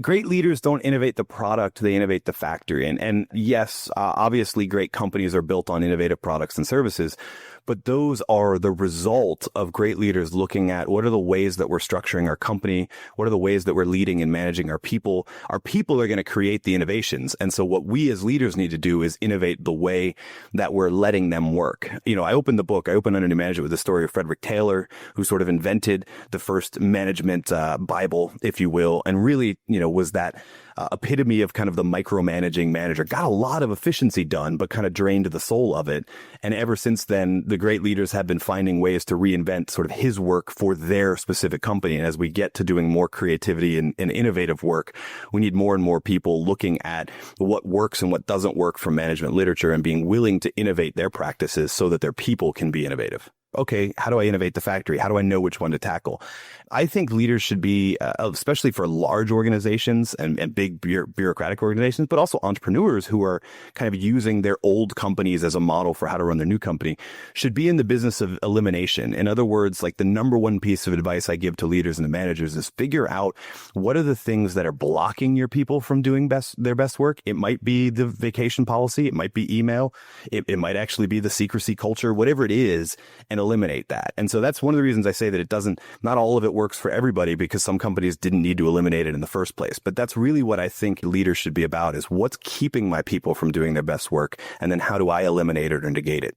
Great leaders don't innovate the product, they innovate the factory. And yes, obviously great companies are built on innovative products and services, but those are the result of great leaders looking at what are the ways that we're structuring our company, what are the ways that we're leading and managing our people. Our people are going to create the innovations. And so what we as leaders need to do is innovate the way that we're letting them work. I opened Under New Management with the story of Frederick Taylor, who sort of invented the first management Bible, if you will, and really, was that epitome of kind of the micromanaging manager. Got a lot of efficiency done, but kind of drained the soul of it. And ever since then, the great leaders have been finding ways to reinvent sort of his work for their specific company. And as we get to doing more creativity and innovative work, we need more and more people looking at what works and what doesn't work from management literature and being willing to innovate their practices so that their people can be innovative. Okay, how do I innovate the factory? How do I know which one to tackle? I think leaders should be, especially for large organizations and big bureaucratic organizations, but also entrepreneurs who are kind of using their old companies as a model for how to run their new company, should be in the business of elimination. In other words, like the number one piece of advice I give to leaders and to managers is figure out what are the things that are blocking your people from doing their best work. It might be the vacation policy. It might be email. It might actually be the secrecy culture, whatever it is, and eliminate that. And so that's one of the reasons I say that not all of it works for everybody, because some companies didn't need to eliminate it in the first place. But that's really what I think leaders should be about, is what's keeping my people from doing their best work, and then how do I eliminate it or negate it?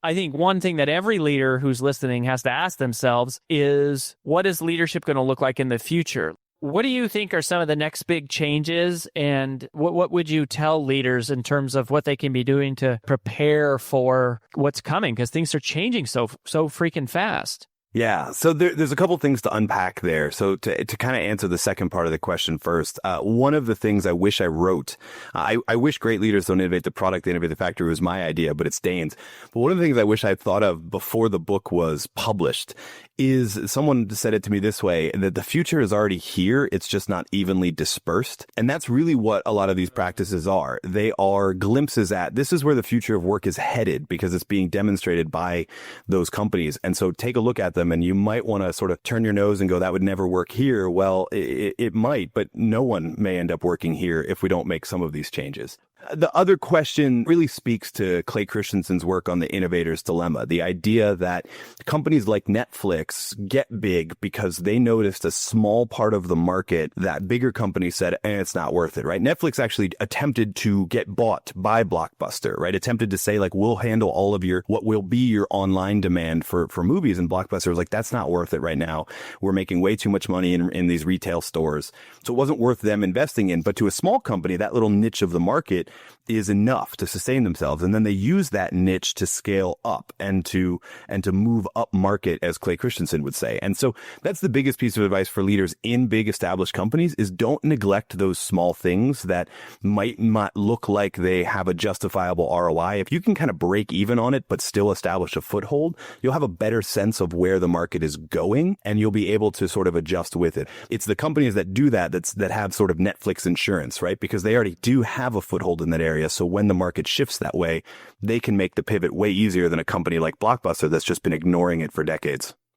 I think one thing that every leader who's listening has to ask themselves is, what is leadership going to look like in the future? What do you think are some of the next big changes, and what would you tell leaders in terms of what they can be doing to prepare for what's coming? Because things are changing so freaking fast. Yeah. So there's a couple things to unpack there. So to kind of answer the second part of the question first, one of the things I wish I wrote, I wish great leaders don't innovate the product, they innovate the factory, was my idea, but it's Dane's. But one of the things I wish I'd thought of before the book was published is, someone said it to me this way, that the future is already here. It's just not evenly dispersed. And that's really what a lot of these practices are. They are glimpses at, this is where the future of work is headed, because it's being demonstrated by those companies. And so take a look at them, and you might want to sort of turn your nose and go, that would never work here. Well, it might, but no one may end up working here if we don't make some of these changes. The other question really speaks to Clay Christensen's work on the innovator's dilemma, the idea that companies like Netflix get big because they noticed a small part of the market that bigger companies said, it's not worth it, right? Netflix actually attempted to get bought by Blockbuster, right? Attempted to say, like, we'll handle all of what will be your online demand for movies. And Blockbuster was like, that's not worth it right now. We're making way too much money in these retail stores. So it wasn't worth them investing in. But to a small company, that little niche of the market is enough to sustain themselves. And then they use that niche to scale up and to move up market, as Clay Christensen would say. And so that's the biggest piece of advice for leaders in big established companies, is don't neglect those small things that might not look like they have a justifiable ROI. If you can kind of break even on it, but still establish a foothold, you'll have a better sense of where the market is going, and you'll be able to sort of adjust with it. It's the companies that do that have sort of Netflix insurance, right? Because they already do have a foothold in that area. So when the market shifts that way, they can make the pivot way easier than a company like Blockbuster that's just been ignoring it for decades.